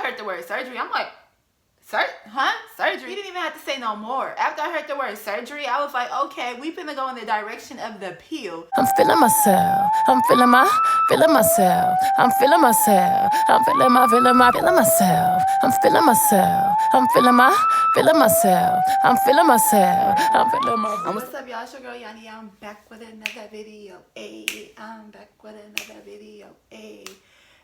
heard the word surgery, I'm like, surgery? He didn't even have to say no more. After I heard the word surgery, I was like, okay, we finna go in the direction of the pill. I'm feeling myself. I'm feeling myself. I'm feeling myself. I'm feeling myself. I'm feeling myself. I'm feeling myself. I'm feeling myself. I'm feeling myself. What's up, y'all? It's your girl Yanni. I'm back with another video. I'm back with another video.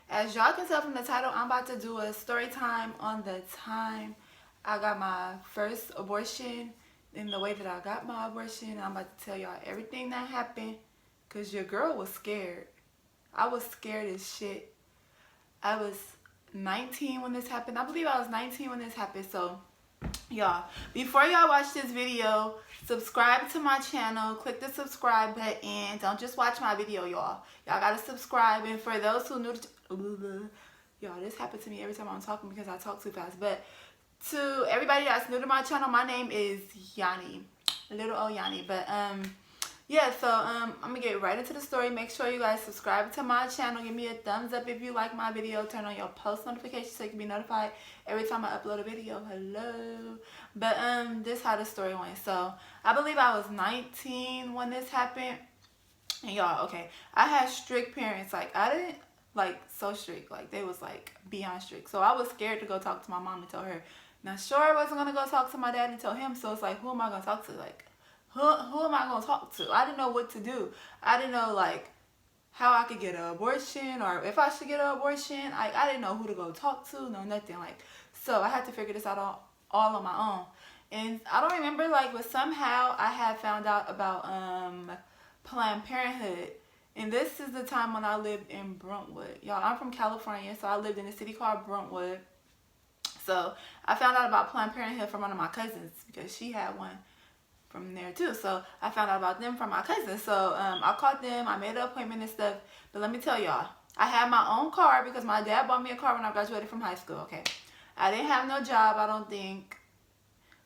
As y'all can tell from the title, I'm about to do a story time on the time I got my first abortion and the way that I got my abortion. I'm about to tell y'all everything that happened because your girl was scared. I was scared as shit. I was 19 when this happened. I believe I was 19 when this happened. So, y'all, before y'all watch this video, subscribe to my channel. Click the subscribe button. Don't just watch my video, y'all. Y'all gotta subscribe. And for those who new to y'all, this happened to me every time I'm talking because I talk too fast. But to everybody that's new to my channel, my name is Yanni, little old Yanni. But yeah, so I'm gonna get right into the story. Make sure you guys subscribe to my channel. Give me a thumbs up if you like my video. Turn on your post notifications so you can be notified every time I upload a video. Hello. But this is how the story went. So I believe I was 19 when this happened. And y'all, okay, I had strict parents. Like, I didn't, like, so strict. Like, they was, like, beyond strict. So I was scared to go talk to my mom and tell her. Now, sure, I wasn't going to go talk to my dad and tell him. So it's like, who am I going to talk to? Like, who am I going to talk to? I didn't know what to do. I didn't know, like, how I could get an abortion or if I should get an abortion. I didn't know who to go talk to. No, nothing. Like, so I had to figure this out all on my own. And I don't remember, like, but somehow I had found out about Planned Parenthood. And this is the time when I lived in Brentwood. Y'all, I'm from California, so I lived in a city called Brentwood. So I found out about Planned Parenthood from one of my cousins because she had one from there too. So I found out about them from my cousin. So I called them, I made an appointment and stuff. But let me tell y'all, I had my own car because my dad bought me a car when I graduated from high school. Okay, I didn't have no job, I don't think.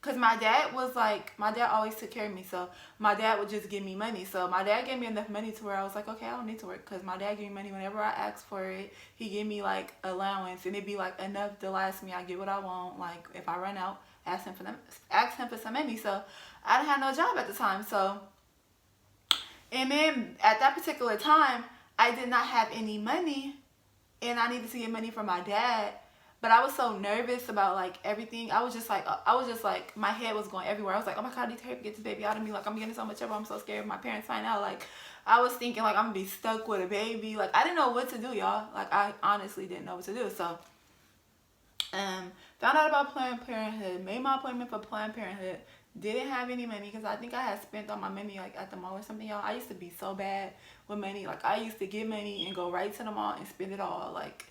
Because my dad was like, my dad always took care of me. So my dad would just give me money. So my dad gave me enough money to where I was like, okay, I don't need to work. Because my dad gave me money whenever I asked for it. He gave me like allowance. And it'd be like enough to last me. I get what I want. Like if I run out, ask him for some money. So I didn't have no job at the time. So, and then at that particular time, I did not have any money. And I needed to get money from my dad. But I was so nervous about, like, everything. I was just like, my head was going everywhere. I was like, oh, my God, I need to hurry up and get this baby out of me. Like, I'm getting so much trouble. I'm so scared if my parents find out. Like, I was thinking, like, I'm going to be stuck with a baby. Like, I didn't know what to do, y'all. Like, I honestly didn't know what to do. So, found out about Planned Parenthood. Made my appointment for Planned Parenthood. Didn't have any money because I think I had spent all my money, like, at the mall or something, y'all. I used to be so bad with money. Like, I used to get money and go right to the mall and spend it all. Like,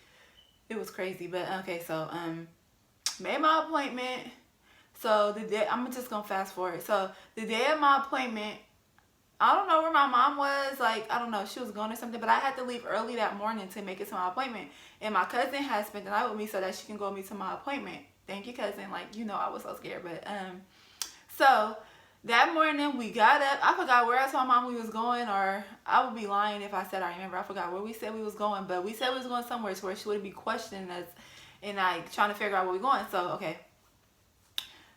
it was crazy. But okay, so made my appointment. So the day, I'm just gonna fast forward. So the day of my appointment, I don't know where my mom was. Like, I don't know, she was going or something, but I had to leave early that morning to make it to my appointment. And my cousin had spent the night with me so that she can go with me to my appointment. Thank you, cousin. Like, you know, I was so scared. But so that morning we got up. I forgot where I told mom we was going, or I would be lying if I said I remember. I forgot where we said we was going, but we said we was going somewhere to where she wouldn't be questioning us and like trying to figure out where we're going. So okay,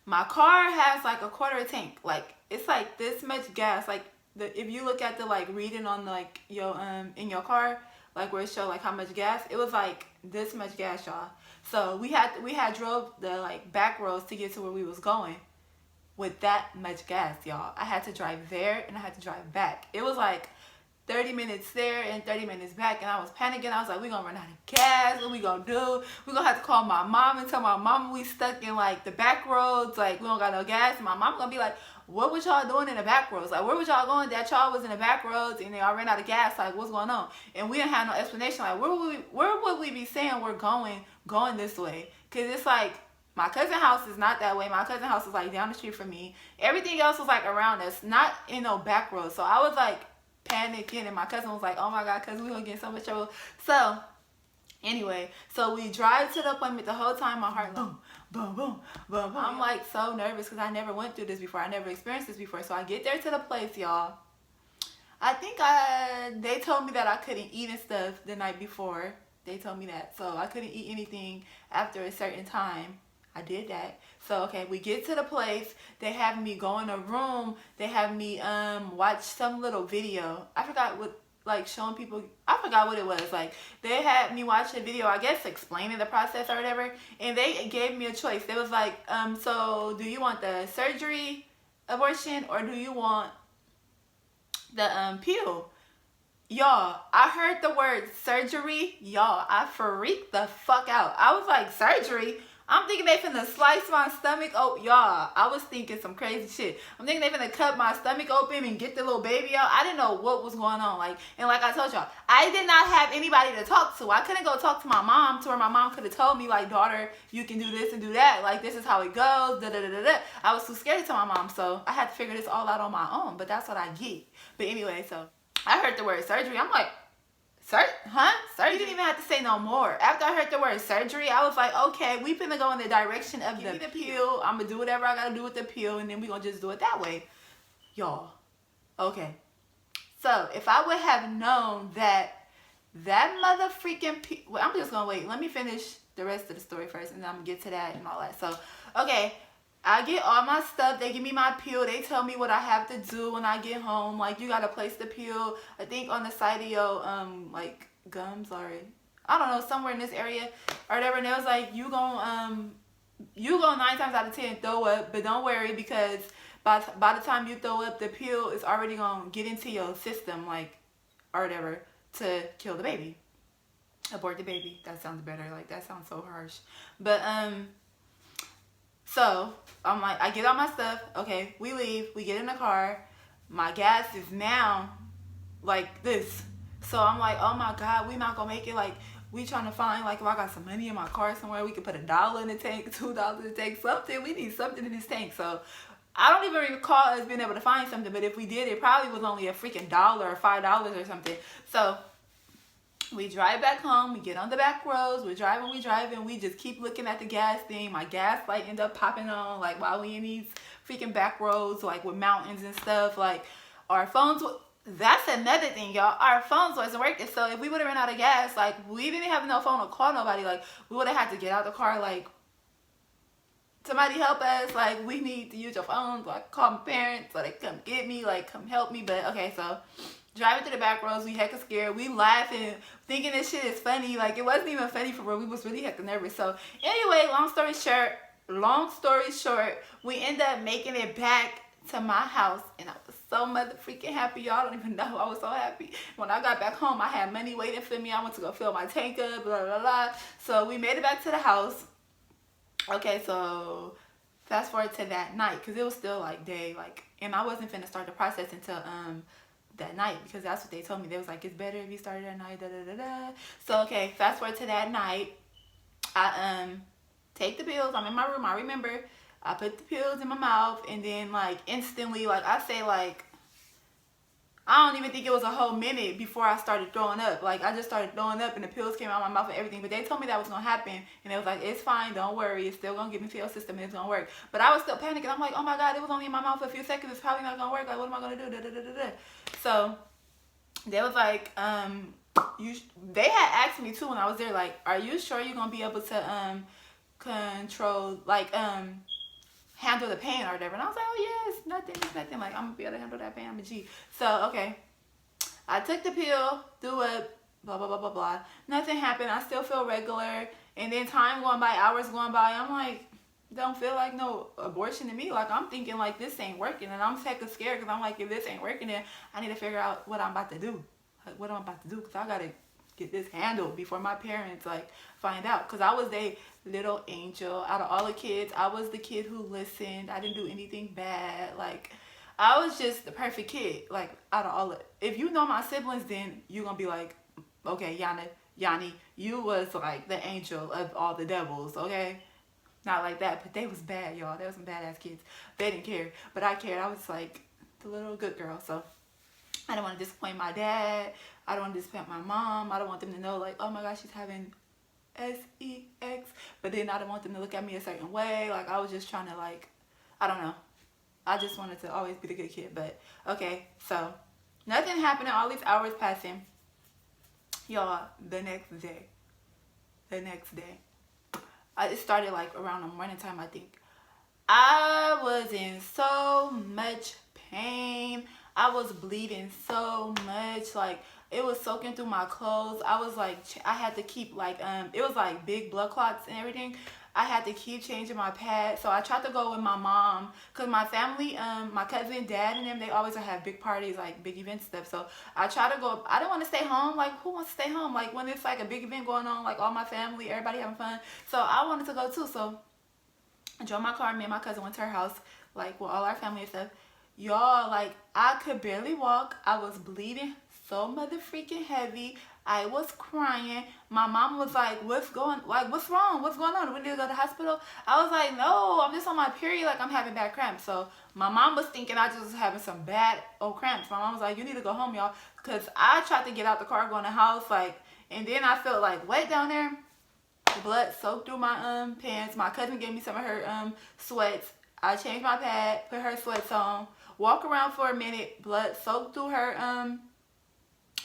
my car has like a quarter tank. Like, it's like this much gas. Like, if you look at the like reading on like your in your car, like where it showed like how much gas, it was like this much gas, y'all. So we had drove the like back roads to get to where we was going. With that much gas, y'all, I had to drive there and I had to drive back. It was like 30 minutes there and 30 minutes back, and I was panicking. I was like, we gonna run out of gas. What we gonna do? We gonna have to call my mom and tell my mom we stuck in like the back roads, like we don't got no gas. And my mom gonna be like, what was y'all doing in the back roads? Like, where was y'all going that y'all was in the back roads and y'all ran out of gas? Like, what's going on? And we didn't have no explanation. Like, where would we be saying we're going this way? Cause it's like, my cousin's house is not that way. My cousin's house is like down the street from me. Everything else was like around us, not in no back roads. So I was like panicking, and my cousin was like, oh my God, cousin, we gonna get in so much trouble. So anyway, so we drive to the appointment. The whole time my heart boom, boom, boom, boom, boom. I'm like so nervous because I never went through this before. I never experienced this before. So I get there to the place, y'all. I think they told me that I couldn't eat and stuff the night before. They told me that. So I couldn't eat anything after a certain time. I did that. So okay, we get to the place. They have me go in a room. They have me watch some little video. I forgot what, like, showing people. I forgot what it was. Like, they had me watch a video, I guess explaining the process or whatever. And they gave me a choice. They was like, so do you want the surgery abortion or do you want the pill? Y'all, I heard the word surgery. Y'all, I freaked the fuck out. I was like, surgery? I'm thinking they finna slice my stomach open. Y'all, I was thinking some crazy shit. I'm thinking they finna cut my stomach open and get the little baby out. I didn't know what was going on. Like, and like I told y'all, I did not have anybody to talk to. I couldn't go talk to my mom to where my mom could have told me, like, daughter, you can do this and do that. Like, this is how it goes. Da da da da da. I was too scared to tell my mom, so I had to figure this all out on my own. But that's what I get. But anyway, so I heard the word surgery. I'm like, surgery? You didn't even have to say no more. After I heard the word surgery, I was like, okay, we finna go in the direction of the pill. I'm gonna do whatever I gotta do with the pill, and then we gonna just do it that way. Y'all, okay. So, if I would have known that mother freaking pill, well, I'm just gonna wait. Let me finish the rest of the story first, and then I'm gonna get to that and all that. So, okay. I get all my stuff. They give me my pill. They tell me what I have to do when I get home. Like, you gotta place the pill, I think, on the side of your like gums or I don't know, somewhere in this area or whatever. And it was like, you go 9 times out of 10 throw up, but don't worry because by the time you throw up, the pill is already gonna get into your system, like, or whatever, to kill the baby, abort the baby. That sounds better. Like, that sounds so harsh, but so I'm like, I get all my stuff. Okay, we leave. We get in the car. My gas is now like this. So I'm like, oh my God, we not gonna make it. Like, we trying to find, like, if I got some money in my car somewhere, we could put $1 in the tank, $2 in the tank, something. We need something in this tank. So I don't even recall us being able to find something. But if we did, it probably was only a freaking $1 or $5 or something. So we drive back home, we get on the back roads, we're driving, we just keep looking at the gas thing. My gas light end up popping on, like, while we in these freaking back roads, like, with mountains and stuff. Like, our phones, that's another thing, y'all. Our phones wasn't working, so if we would have ran out of gas, like, we didn't have no phone to call nobody. Like, we would have had to get out the car, like, somebody help us, like, we need to use your phone, like, call my parents so they come get me, like, come help me. But okay, so driving through the back roads, we hecka scared, we laughing, thinking this shit is funny. Like, it wasn't even funny for real. We was really hecka nervous. So anyway, long story short, we end up making it back to my house, and I was so mother freaking happy. Y'all don't even know. I was so happy. When I got back home, I had money waiting for me. I went to go fill my tank up, blah blah blah. So we made it back to the house. Okay, so fast forward to that night, because it was still like day, like, and I wasn't finna start the process until that night, because that's what they told me. They was like, it's better if you started at night, da da da da. So okay, fast forward to that night. I take the pills. I'm in my room. I remember I put the pills in my mouth, and then, like, instantly, like, I say, like, I don't even think it was a whole minute before I started throwing up. Like, I just started throwing up, and the pills came out of my mouth and everything. But they told me that was gonna happen, and they was like, it's fine, don't worry, it's still gonna get into your system and it's gonna work. But I was still panicking. I'm like, oh my God, it was only in my mouth for a few seconds, it's probably not gonna work. Like, what am I gonna do? Da, da, da, da, da. So they was like, they had asked me too when I was there, like, are you sure you're gonna be able to control, like, handle the pain or whatever? And I was like, oh yeah, it's nothing, like, I'm gonna be able to handle that pain, I'm a G. So okay, I took the pill, threw up, blah blah blah blah blah, nothing happened. I still feel regular, and then time going by, hours going by, I'm like, don't feel like no abortion to me. Like, I'm thinking, like, this ain't working, and I'm hecka scared, because I'm like, if this ain't working, then I need to figure out what I'm about to do. Like, what I'm about to do, because I gotta get this handled before my parents, like, find out. Because I was a little angel. Out of all the kids, I was the kid who listened. I didn't do anything bad. Like, I was just the perfect kid. Like, out of all of, if you know my siblings, then you're gonna be like, okay, Yanni, you was like the angel of all the devils, okay? Not like that, but they was bad, y'all. They were some badass kids. They didn't care, but I cared. I was like the little good girl. So I don't want to disappoint my dad. I don't want to disappoint my mom. I don't want them to know, like, oh my gosh, she's having sex. But then I don't want them to look at me a certain way. Like, I was just trying to, like, I don't know. I just wanted to always be the good kid. But okay, so nothing happening. All these hours passing. Y'all, the next day, the next day. It started like around the morning time, I think. I was in so much pain. I was bleeding so much. Like, it was soaking through my clothes. I was like, I had to keep like, it was like big blood clots and everything. I had to keep changing my pad. So I tried to go with my mom, because my family, my cousin, dad, and them, they always have big parties, like big event stuff. So I tried to go. I didn't want to stay home. Like, who wants to stay home? Like, when it's like a big event going on, like all my family, everybody having fun. So I wanted to go too. So I drove my car. Me and my cousin went to her house, like with all our family and stuff. Y'all, like, I could barely walk. I was bleeding so mother freaking heavy. I was crying. My mom was like, what's wrong? What's going on? We need to go to the hospital? I was like, no, I'm just on my period. Like, I'm having bad cramps. So my mom was thinking I just was having some bad old cramps. My mom was like, you need to go home, y'all. Because I tried to get out the car, go in the house, like, and then I felt like wet down there. Blood soaked through my pants. My cousin gave me some of her sweats. I changed my pad, put her sweats on, walk around for a minute, blood soaked through her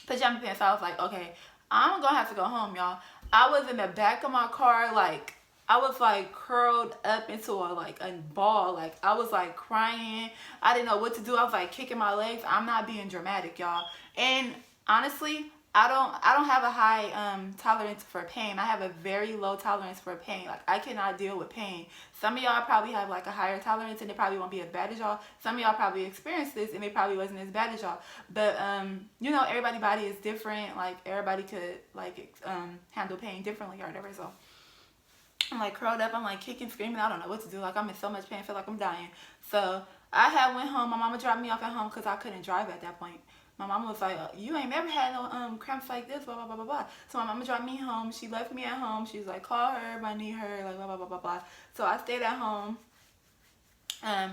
pajama pants. So I was like, okay, I'm gonna have to go home, y'all. I was in the back of my car, like, I was like curled up into a ball. Like, I was like crying. I didn't know what to do. I was like kicking my legs. I'm not being dramatic, y'all. And honestly, I don't have a high tolerance for pain. I have a very low tolerance for pain. Like, I cannot deal with pain. Some of y'all probably have like a higher tolerance and it probably won't be as bad as y'all. Some of y'all probably experienced this and it probably wasn't as bad as y'all. But you know, everybody's body is different. Like, everybody could like handle pain differently or whatever. So I'm like curled up. I'm like kicking, screaming. I don't know what to do. Like, I'm in so much pain. I feel like I'm dying. So I had went home. My mama dropped me off at home because I couldn't drive at that point. My mama was like, you ain't never had no cramps like this, blah, blah, blah, blah, blah. So my mama dropped me home. She left me at home. She was like, call her if I need her, like, blah, blah, blah, blah, blah. So I stayed at home.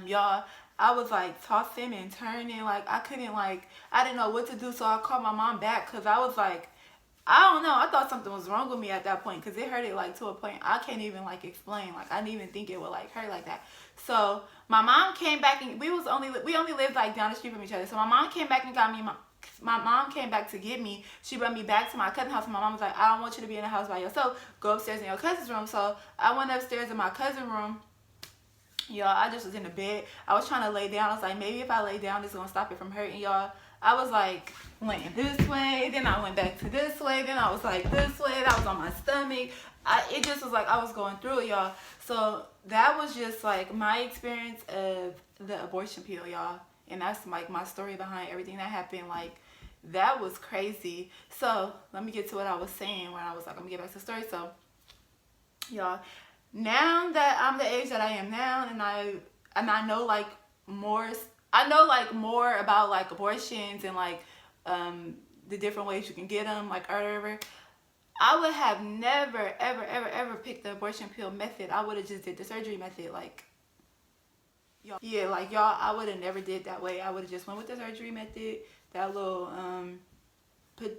Y'all, I was like tossing and turning. Like, I couldn't, like, I didn't know what to do. So I called my mom back because I was like, I don't know. I thought something was wrong with me at that point because it hurted like to a point I can't even like explain. Like, I didn't even think it would like hurt like that. So my mom came back and we only lived like down the street from each other. So my mom came back and got me. My mom came back to get me. She brought me back to my cousin's house. And my mom was like, I don't want you to be in the house by yourself. Go upstairs in your cousin's room. So I went upstairs in my cousin's room. Y'all, I just was in the bed. I was trying to lay down. I was like, maybe if I lay down, it's gonna stop it from hurting, y'all. I was like laying this way, then I went back to this way, then I was like this way, I was on my stomach. It just was like I was going through it, y'all. So that was just like my experience of the abortion pill, y'all. And that's like my story behind everything that happened. Like, that was crazy. So let me get to what I was saying when I was like, I'm gonna get back to the story. So y'all, now that I'm the age that I am now, and I know like more. I know like more about like abortions and like the different ways you can get them, like or whatever. I would have never ever picked the abortion pill method. I would have just did the surgery method. Like, y'all, yeah, like y'all, I would have never did that way. I would have just went with the surgery method. That little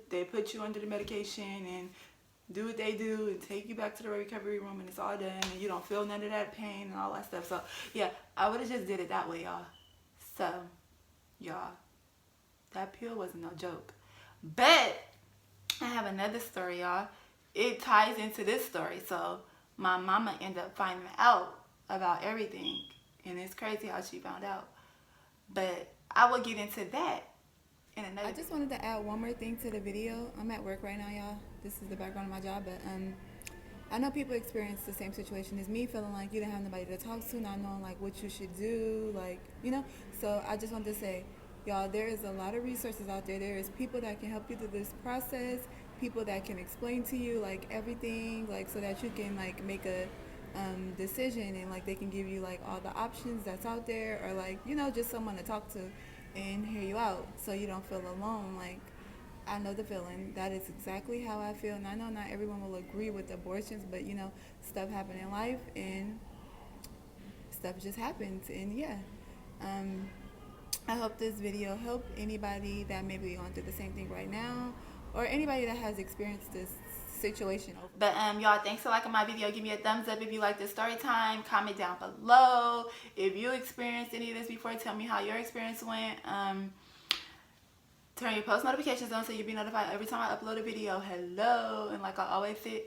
they put you under the medication and do what they do and take you back to the recovery room and it's all done and you don't feel none of that pain and all that stuff. So yeah, I would have just did it that way, y'all. So, y'all, that pill wasn't no joke. But I have another story, y'all. It ties into this story. So, my mama ended up finding out about everything. And it's crazy how she found out. But I will get into that in another. I just wanted to add one more thing to the video. I'm at work right now, y'all. This is the background of my job. But I know people experience the same situation as me, feeling like you don't have nobody to talk to, not knowing like what you should do, like, you know. So I just wanted to say, y'all, there is a lot of resources out there. There is people that can help you through this process, people that can explain to you like everything, like so that you can like make a decision, and like they can give you like all the options that's out there, or like, you know, just someone to talk to and hear you out so you don't feel alone. Like, I know the feeling. That is exactly how I feel. And I know not everyone will agree with abortions, but, you know, stuff happens in life and stuff just happens. And, yeah. I hope this video helped anybody that may be going through the same thing right now, or anybody that has experienced this situation. But, y'all, thanks for liking my video. Give me a thumbs up if you like this story time. Comment down below. If you experienced any of this before, tell me how your experience went. Turn your post notifications on so you'll be notified every time I upload a video. Hello. And like I always say,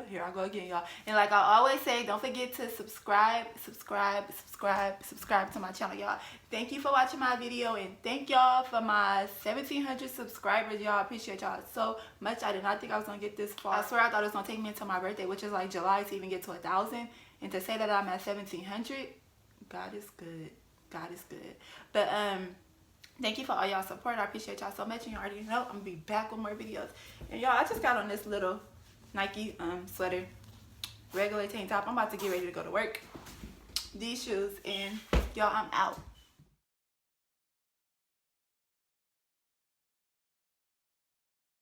here I go again, y'all. And like I always say, don't forget to subscribe to my channel, y'all. Thank you for watching my video, and thank y'all for my 1,700 subscribers, y'all. Appreciate y'all so much. I did not think I was gonna get this far. I swear I thought it was gonna take me until my birthday, which is like July, to even get to 1,000. And to say that I'm at 1,700, God is good. God is good. But thank you for all y'all support. I appreciate y'all so much, and you already know I'm gonna be back with more videos. And y'all, I just got on this little Nike sweater, regular tank top. I'm about to get ready to go to work. These shoes, and y'all, I'm out.